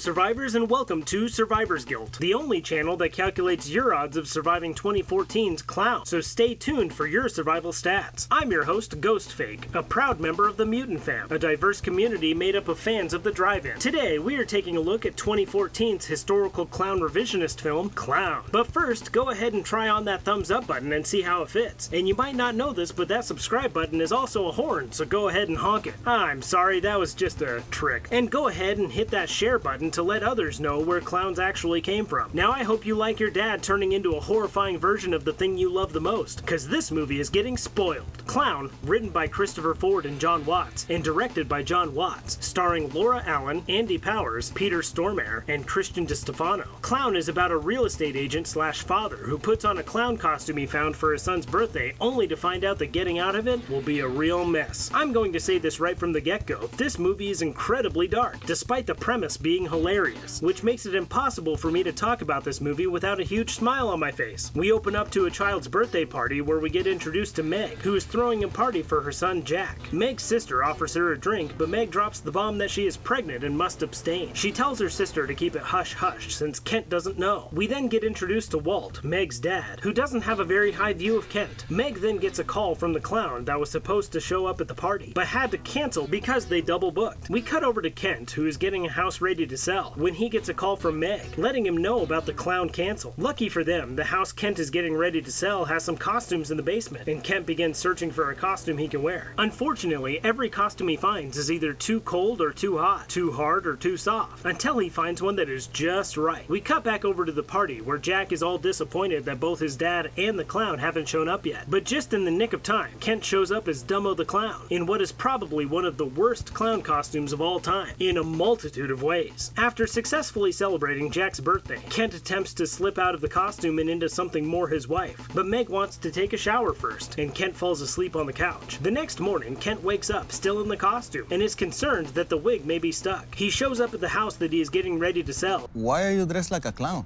survivors, and welcome to Survivor's Guilt, the only channel that calculates your odds of surviving 2014's Clown, so stay tuned for your survival stats. I'm your host, GhostFake, a proud member of the Mutant Fam, a diverse community made up of fans of the drive-in. Today, we are taking a look at 2014's historical clown revisionist film, Clown. But first, go ahead and try on that thumbs up button and see how it fits. And you might not know this, but that subscribe button is also a horn, so go ahead and honk it. I'm sorry, that was just a trick. And go ahead and hit that share button to let others know where clowns actually came from. Now I hope you like your dad turning into a horrifying version of the thing you love the most, cause this movie is getting spoiled. Clown, written by Christopher Ford and Jon Watts, and directed by Jon Watts, starring Laura Allen, Andy Powers, Peter Stormare, and Christian Distefano. Clown is about a real estate agent slash father who puts on a clown costume he found for his son's birthday, only to find out that getting out of it will be a real mess. I'm going to say this right from the get-go, this movie is incredibly dark, despite the premise being hilarious, which makes it impossible for me to talk about this movie without a huge smile on my face. We open up to a child's birthday party where we get introduced to Meg, who is throwing a party for her son Jack. Meg's sister offers her a drink, but Meg drops the bomb that she is pregnant and must abstain. She tells her sister to keep it hush-hush since Kent doesn't know. We then get introduced to Walt, Meg's dad, who doesn't have a very high view of Kent. Meg then gets a call from the clown that was supposed to show up at the party, but had to cancel because they double booked. We cut over to Kent, who is getting a house ready to sell, when he gets a call from Meg, letting him know about the clown cancel. Lucky for them, the house Kent is getting ready to sell has some costumes in the basement, and Kent begins searching for a costume he can wear. Unfortunately, every costume he finds is either too cold or too hot, too hard or too soft, until he finds one that is just right. We cut back over to the party, where Jack is all disappointed that both his dad and the clown haven't shown up yet. But just in the nick of time, Kent shows up as Dumbo the Clown, in what is probably one of the worst clown costumes of all time, in a multitude of ways. After successfully celebrating Jack's birthday, Kent attempts to slip out of the costume and into something more his wife, but Meg wants to take a shower first, and Kent falls asleep on the couch. The next morning, Kent wakes up still in the costume, and is concerned that the wig may be stuck. He shows up at the house that he is getting ready to sell. Why are you dressed like a clown?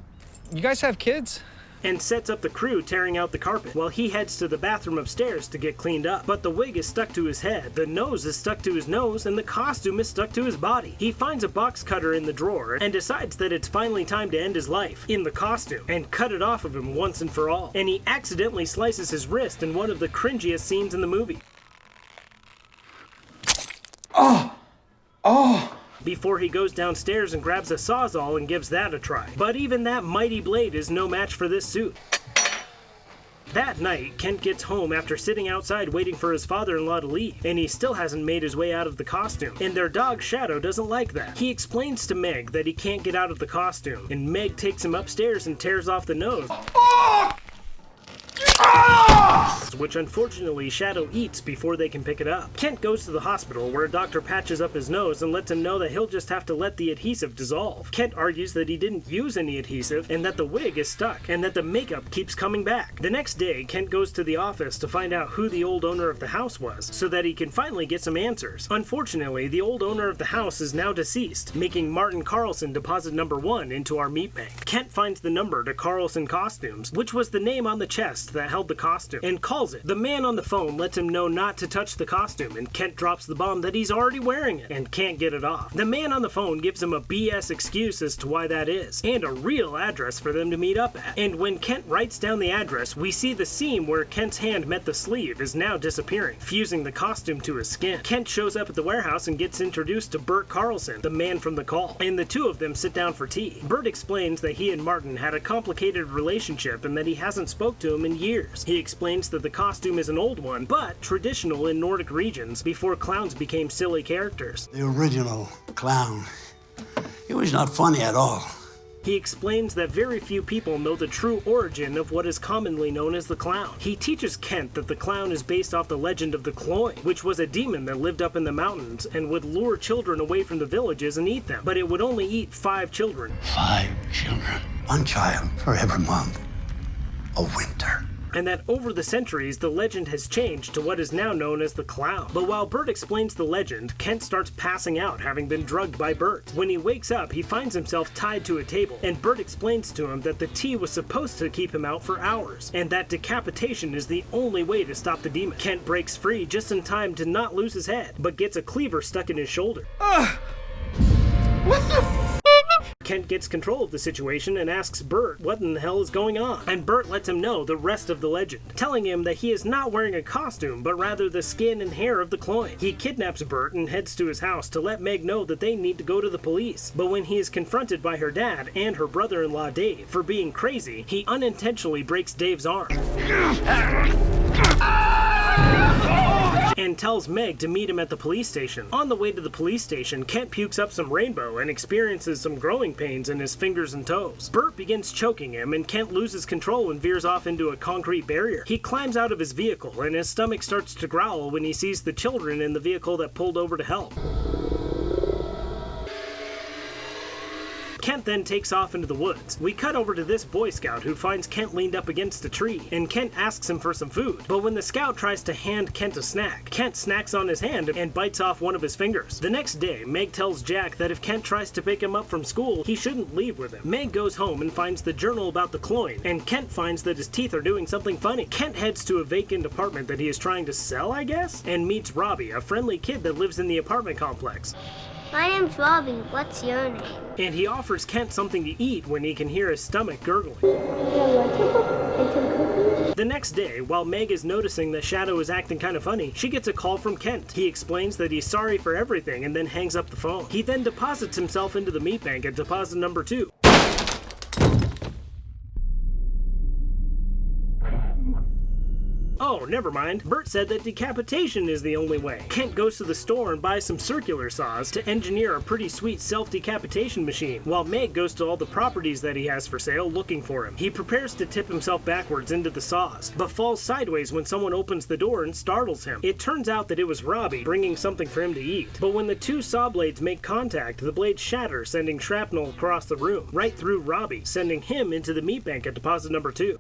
You guys have kids? And sets up the crew tearing out the carpet, while he heads to the bathroom upstairs to get cleaned up. But the wig is stuck to his head, the nose is stuck to his nose, and the costume is stuck to his body. He finds a box cutter in the drawer, and decides that it's finally time to end his life, in the costume, and cut it off of him once and for all. And he accidentally slices his wrist in one of the cringiest scenes in the movie. Before he goes downstairs and grabs a sawzall and gives that a try. But even that mighty blade is no match for this suit. That night, Kent gets home after sitting outside waiting for his father-in-law to leave, and he still hasn't made his way out of the costume, and their dog Shadow doesn't like that. He explains to Meg that he can't get out of the costume, and Meg takes him upstairs and tears off the nose. Which unfortunately Shadow eats before they can pick it up. Kent goes to the hospital where a doctor patches up his nose and lets him know that he'll just have to let the adhesive dissolve. Kent argues that he didn't use any adhesive and that the wig is stuck and that the makeup keeps coming back. The next day, Kent goes to the office to find out who the old owner of the house was so that he can finally get some answers. Unfortunately, the old owner of the house is now deceased, making Martin Carlson deposit number 1 into our meat bank. Kent finds the number to Carlson Costumes, which was the name on the chest that held the costume, and calls it. The man on the phone lets him know not to touch the costume, and Kent drops the bomb that he's already wearing it and can't get it off. The man on the phone gives him a BS excuse as to why that is, and a real address for them to meet up at. And when Kent writes down the address, we see the seam where Kent's hand met the sleeve is now disappearing, fusing the costume to his skin. Kent shows up at the warehouse and gets introduced to Bert Carlson, the man from the call, and the two of them sit down for tea. Bert explains that he and Martin had a complicated relationship and that he hasn't spoke to him in years. He explains that the costume is an old one, but traditional in Nordic regions before clowns became silly characters. The original clown, he was not funny at all. He explains that very few people know the true origin of what is commonly known as the clown. He teaches Kent that the clown is based off the legend of the Cloyne, which was a demon that lived up in the mountains and would lure children away from the villages and eat them, but it would only eat 5 children. 5 children. 1 child for every month of winter. And that over the centuries, the legend has changed to what is now known as the clown. But while Bert explains the legend, Kent starts passing out, having been drugged by Bert. When he wakes up, he finds himself tied to a table, and Bert explains to him that the tea was supposed to keep him out for hours, and that decapitation is the only way to stop the demon. Kent breaks free just in time to not lose his head, but gets a cleaver stuck in his shoulder. What the Kent gets control of the situation and asks Bert what in the hell is going on, and Bert lets him know the rest of the legend, telling him that he is not wearing a costume, but rather the skin and hair of the cloyne. He kidnaps Bert and heads to his house to let Meg know that they need to go to the police, but when he is confronted by her dad and her brother-in-law Dave for being crazy, he unintentionally breaks Dave's arm and tells Meg to meet him at the police station. On the way to the police station, Kent pukes up some rainbow and experiences some growing pains in his fingers and toes. Bert begins choking him, and Kent loses control and veers off into a concrete barrier. He climbs out of his vehicle, and his stomach starts to growl when he sees the children in the vehicle that pulled over to help. Kent then takes off into the woods. We cut over to this Boy Scout who finds Kent leaned up against a tree, and Kent asks him for some food. But when the Scout tries to hand Kent a snack, Kent snacks on his hand and bites off one of his fingers. The next day, Meg tells Jack that if Kent tries to pick him up from school, he shouldn't leave with him. Meg goes home and finds the journal about the cloyne, and Kent finds that his teeth are doing something funny. Kent heads to a vacant apartment that he is trying to sell, I guess, and meets Robbie, a friendly kid that lives in the apartment complex. My name's Robbie. What's your name? And he offers Kent something to eat when he can hear his stomach gurgling. The next day, while Meg is noticing that Shadow is acting kind of funny, she gets a call from Kent. He explains that he's sorry for everything and then hangs up the phone. He then deposits himself into the meat bank at deposit number 2. Oh, never mind. Bert said that decapitation is the only way. Kent goes to the store and buys some circular saws to engineer a pretty sweet self-decapitation machine, while Meg goes to all the properties that he has for sale looking for him. He prepares to tip himself backwards into the saws, but falls sideways when someone opens the door and startles him. It turns out that it was Robbie bringing something for him to eat, but when the two saw blades make contact, the blades shatter, sending shrapnel across the room, right through Robbie, sending him into the meat bank at deposit number 2.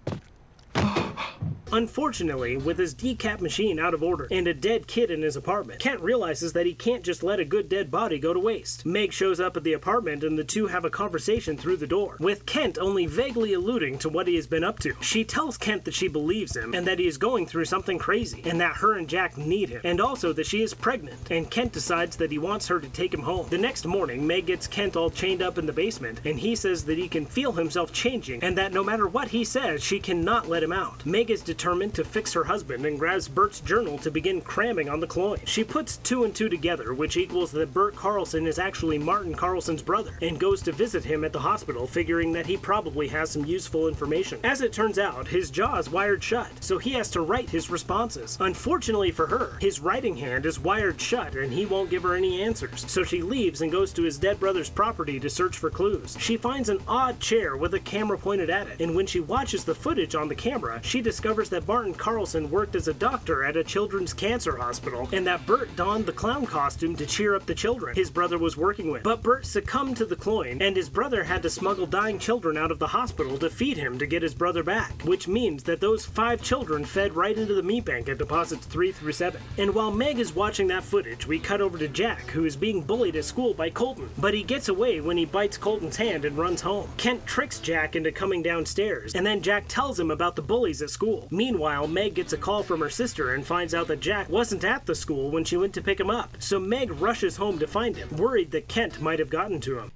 Unfortunately, with his decap machine out of order and a dead kid in his apartment, Kent realizes that he can't just let a good dead body go to waste. Meg shows up at the apartment and the two have a conversation through the door, with Kent only vaguely alluding to what he has been up to. She tells Kent that she believes him and that he is going through something crazy and that her and Jack need him, and also that she is pregnant, and Kent decides that he wants her to take him home. The next morning, Meg gets Kent all chained up in the basement, and he says that he can feel himself changing and that no matter what he says, she cannot let him out. Meg is determined to fix her husband and grabs Bert's journal to begin cramming on the cloyne. She puts 2 and 2 together, which equals that Bert Carlson is actually Martin Carlson's brother, and goes to visit him at the hospital, figuring that he probably has some useful information. As it turns out, his jaw is wired shut, so he has to write his responses. Unfortunately for her, his writing hand is wired shut and he won't give her any answers, so she leaves and goes to his dead brother's property to search for clues. She finds an odd chair with a camera pointed at it, and when she watches the footage on the camera, she discovers that Martin Carlson worked as a doctor at a children's cancer hospital, and that Bert donned the clown costume to cheer up the children his brother was working with. But Bert succumbed to the cloyne, and his brother had to smuggle dying children out of the hospital to feed him to get his brother back, which means that those 5 children fed right into the meat bank at deposits 3 through 7. And while Meg is watching that footage, we cut over to Jack, who is being bullied at school by Colton, but he gets away when he bites Colton's hand and runs home. Kent tricks Jack into coming downstairs, and then Jack tells him about the bullies at school. Meanwhile, Meg gets a call from her sister and finds out that Jack wasn't at the school when she went to pick him up, so Meg rushes home to find him, worried that Kent might have gotten to him.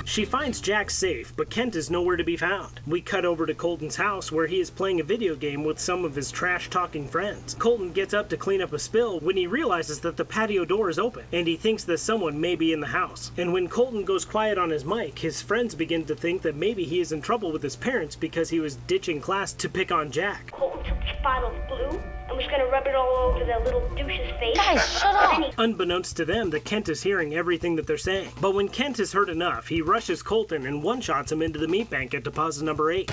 She finds Jack safe, but Kent is nowhere to be found. We cut over to Colton's house where he is playing a video game with some of his trash-talking friends. Colton gets up to clean up a spill when he realizes that the patio door is open, and he thinks that someone may be in the house. And when Colton goes quiet on his mic, his friends begin to think that maybe he is in trouble with his parents because he was ditching class to pick on Jack. Colton took this bottle of glue and was gonna rub it all over that little douche's face. Guys, shut up! Unbeknownst to them, that Kent is hearing everything that they're saying. But when Kent has heard enough, he rushes Colton and one-shots him into the meat bank at deposit number 8.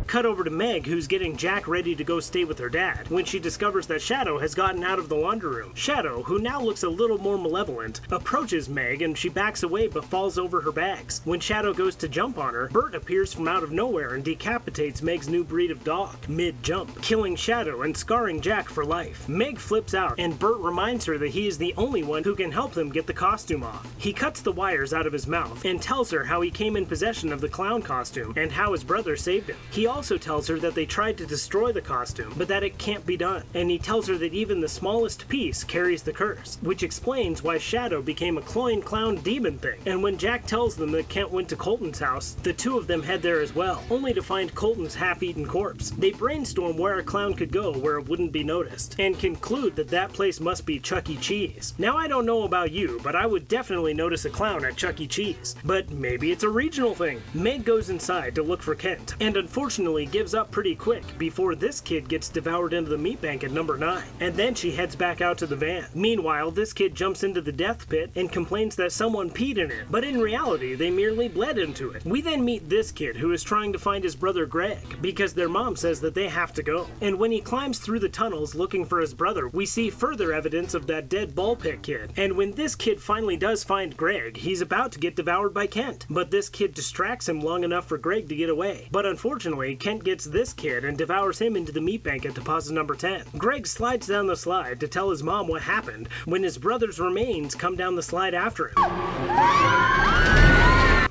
Cut over to Meg, who's getting Jack ready to go stay with her dad, when she discovers that Shadow has gotten out of the laundry room. Shadow, who now looks a little more malevolent, approaches Meg and she backs away but falls over her bags. When Shadow goes to jump on her, Bert appears from out of nowhere and decapitates Meg's new breed of dog, mid-jump, killing Shadow and scarring Jack for life. Meg flips out, and Bert reminds her that he is the only one who can help them get the costume off. He cuts the wires out of his mouth and tells her how he came in possession of the clown costume and how his brother saved him. He also also tells her that they tried to destroy the costume, but that it can't be done. And he tells her that even the smallest piece carries the curse, which explains why Shadow became a cloying clown demon thing. And when Jack tells them that Kent went to Colton's house, the two of them head there as well, only to find Colton's half-eaten corpse. They brainstorm where a clown could go where it wouldn't be noticed, and conclude that that place must be Chuck E. Cheese. Now I don't know about you, but I would definitely notice a clown at Chuck E. Cheese. But maybe it's a regional thing. Meg goes inside to look for Kent, and unfortunately gives up pretty quick before this kid gets devoured into the meat bank at number 9, and then she heads back out to the van. Meanwhile, this kid jumps into the death pit and complains that someone peed in it, but in reality they merely bled into it. We then meet this kid who is trying to find his brother Greg, because their mom says that they have to go. And when he climbs through the tunnels looking for his brother, we see further evidence of that dead ball pit kid. And when this kid finally does find Greg, he's about to get devoured by Kent, but this kid distracts him long enough for Greg to get away. But unfortunately, Kent gets this kid and devours him into the meat bank at deposit number 10. Greg slides down the slide to tell his mom what happened when his brother's remains come down the slide after him,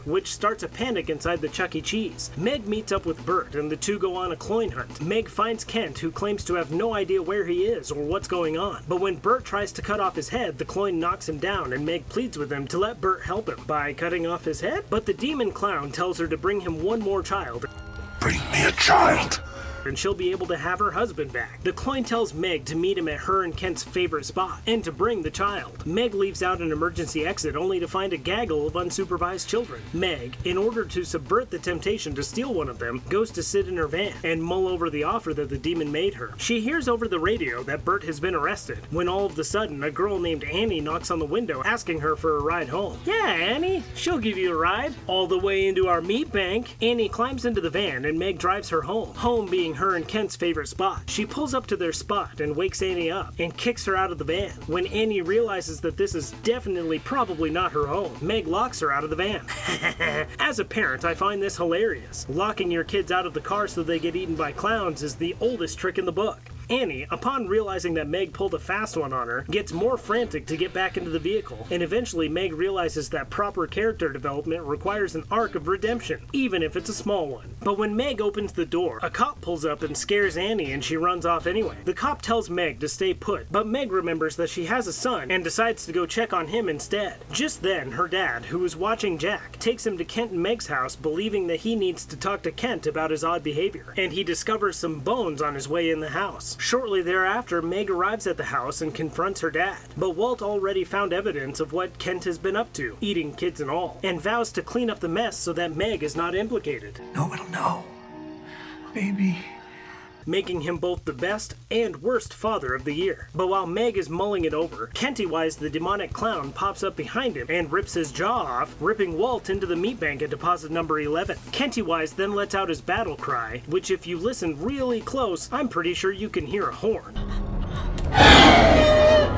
which starts a panic inside the Chuck E. Cheese. Meg meets up with Bert and the two go on a cloying hunt. Meg finds Kent, who claims to have no idea where he is or what's going on. But when Bert tries to cut off his head, the cloying knocks him down and Meg pleads with him to let Bert help him by cutting off his head. But the demon clown tells her to bring him one more child. Bring me a child. And she'll be able to have her husband back. The clown tells Meg to meet him at her and Kent's favorite spot, and to bring the child. Meg leaves out an emergency exit only to find a gaggle of unsupervised children. Meg, in order to subvert the temptation to steal one of them, goes to sit in her van and mull over the offer that the demon made her. She hears over the radio that Bert has been arrested, when all of a sudden a girl named Annie knocks on the window asking her for a ride home. Yeah, Annie, she'll give you a ride. All the way into our meat bank. Annie climbs into the van and Meg drives her home. Home being her and Kent's favorite spot. She pulls up to their spot and wakes Annie up and kicks her out of the van. When Annie realizes that this is definitely probably not her home, Meg locks her out of the van. As a parent, I find this hilarious. Locking your kids out of the car so they get eaten by clowns is the oldest trick in the book. Annie, upon realizing that Meg pulled a fast one on her, gets more frantic to get back into the vehicle, and eventually Meg realizes that proper character development requires an arc of redemption, even if it's a small one. But when Meg opens the door, a cop pulls up and scares Annie and she runs off anyway. The cop tells Meg to stay put, but Meg remembers that she has a son and decides to go check on him instead. Just then, her dad, who is watching Jack, takes him to Kent and Meg's house, believing that he needs to talk to Kent about his odd behavior, and he discovers some bones on his way in the house. Shortly thereafter, Meg arrives at the house and confronts her dad, but Walt already found evidence of what Kent has been up to, eating kids and all, and vows to clean up the mess so that Meg is not implicated. No one will know. Baby. Making him both the best and worst father of the year. But while Meg is mulling it over, Kentywise the demonic clown pops up behind him and rips his jaw off, ripping Walt into the meat bank at deposit number 11. Kentywise then lets out his battle cry, which if you listen really close, I'm pretty sure you can hear a horn.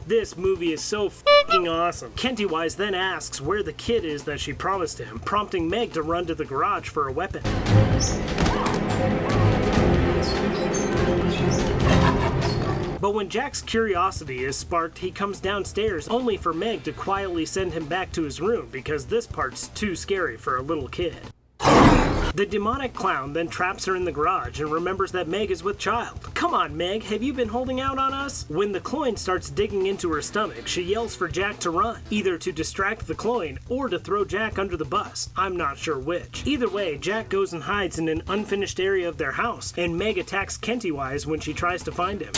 This movie is so f***ing awesome. Kentywise then asks where the kid is that she promised him, prompting Meg to run to the garage for a weapon. But when Jack's curiosity is sparked, he comes downstairs only for Meg to quietly send him back to his room because this part's too scary for a little kid. The demonic clown then traps her in the garage and remembers that Meg is with child. Come on, Meg, have you been holding out on us? When the cloyne starts digging into her stomach, she yells for Jack to run, either to distract the cloyne or to throw Jack under the bus. I'm not sure which. Either way, Jack goes and hides in an unfinished area of their house, and Meg attacks Kentywise when she tries to find him.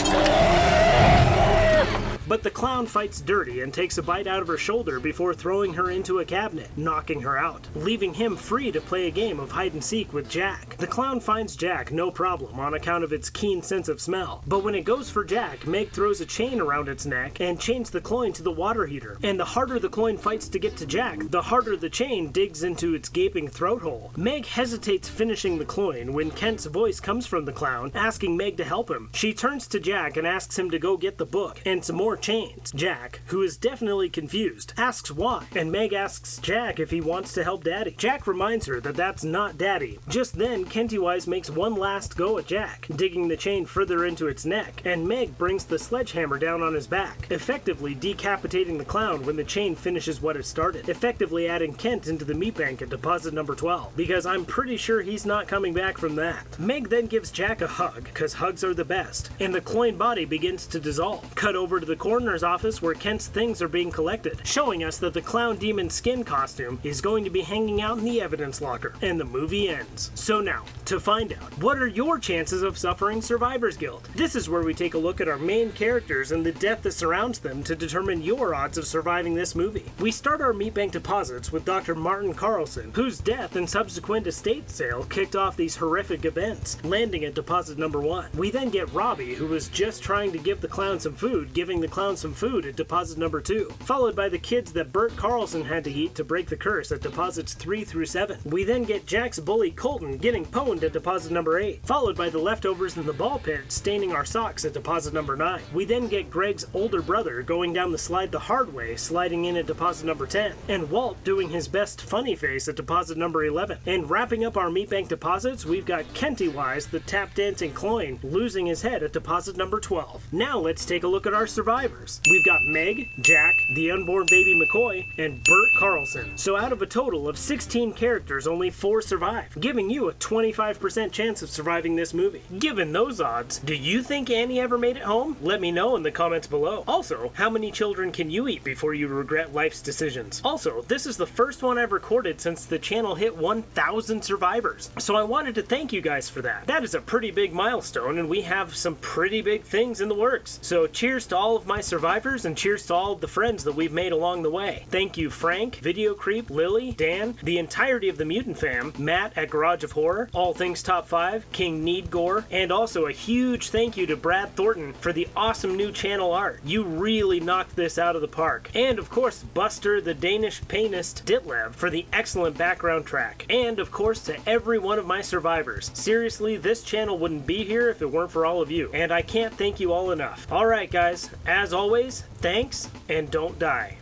But the clown fights dirty and takes a bite out of her shoulder before throwing her into a cabinet, knocking her out, leaving him free to play a game of hide and seek with Jack. The clown finds Jack no problem on account of its keen sense of smell, but when it goes for Jack, Meg throws a chain around its neck and chains the cloyne to the water heater. And the harder the cloyne fights to get to Jack, the harder the chain digs into its gaping throat hole. Meg hesitates finishing the cloyne when Kent's voice comes from the clown, asking Meg to help him. She turns to Jack and asks him to go get the book, and some more chains. Jack, who is definitely confused, asks why, and Meg asks Jack if he wants to help Daddy. Jack reminds her that that's not Daddy. Just then, Kentywise makes one last go at Jack, digging the chain further into its neck, and Meg brings the sledgehammer down on his back, effectively decapitating the clown when the chain finishes what it started, effectively adding Kent into the meat bank at deposit number 12, because I'm pretty sure he's not coming back from that. Meg then gives Jack a hug, cause hugs are the best, and the cloying body begins to dissolve. Cut over to the coroner's office where Kent's things are being collected, showing us that the clown demon skin costume is going to be hanging out in the evidence locker, and the movie ends. So now, to find out, what are your chances of suffering survivor's guilt? This is where we take a look at our main characters and the death that surrounds them to determine your odds of surviving this movie. We start our meat bank deposits with Dr. Martin Carlson, whose death and subsequent estate sale kicked off these horrific events, landing at deposit number 1. We then get Robbie, who was just trying to give the clown some food, giving the clown some food at deposit number 2, followed by the kids that Bert Carlson had to eat to break the curse at deposits 3 through 7. We then get Jack's bully Colton getting pwned at deposit number 8, followed by the leftovers in the ball pit staining our socks at deposit number 9. We then get Greg's older brother going down the slide the hard way, sliding in at deposit number 10, and Walt doing his best funny face at deposit number 11. And wrapping up our meat bank deposits, we've got Kentywise, the tap dancing clown, losing his head at deposit number 12. Now let's take a look at our survivors. We've got Meg, Jack, the unborn baby McCoy, and Bert Carlson. So out of a total of 16 characters, only 4 survive, giving you a 25% chance of surviving this movie. Given those odds, do you think Annie ever made it home? Let me know in the comments below. Also, how many children can you eat before you regret life's decisions? Also, this is the first one I've recorded since the channel hit 1,000 survivors, so I wanted to thank you guys for that. That is a pretty big milestone, and we have some pretty big things in the works. So cheers to all of my survivors, and cheers to all of the friends that we've made along the way. Thank you Frank, Video Creep, Lily, Dan, the entirety of the Mutant Fam, Matt at Garage of Horror, All Things Top 5, King Need Gore, and also a huge thank you to Brad Thornton for the awesome new channel art. You really knocked this out of the park. And of course Buster the Danish Painist Ditlev for the excellent background track. And of course to every one of my survivors. Seriously, this channel wouldn't be here if it weren't for all of you, and I can't thank you all enough. Alright guys, as always, thanks, and don't die.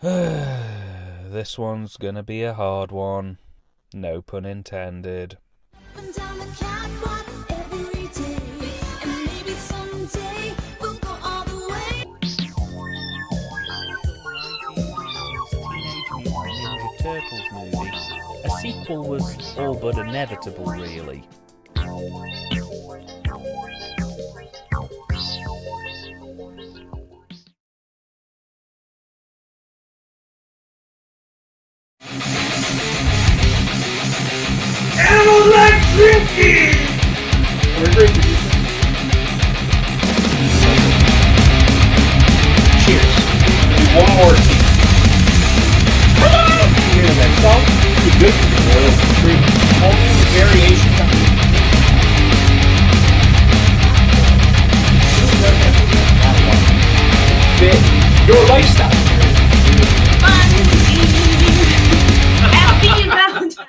This one's gonna be a hard one. No pun intended. Down the catwalk every day, and maybe someday we'll go all the way. Teenage Mutant Ninja Turtles movie. A sequel was all but inevitable, really. Electricity!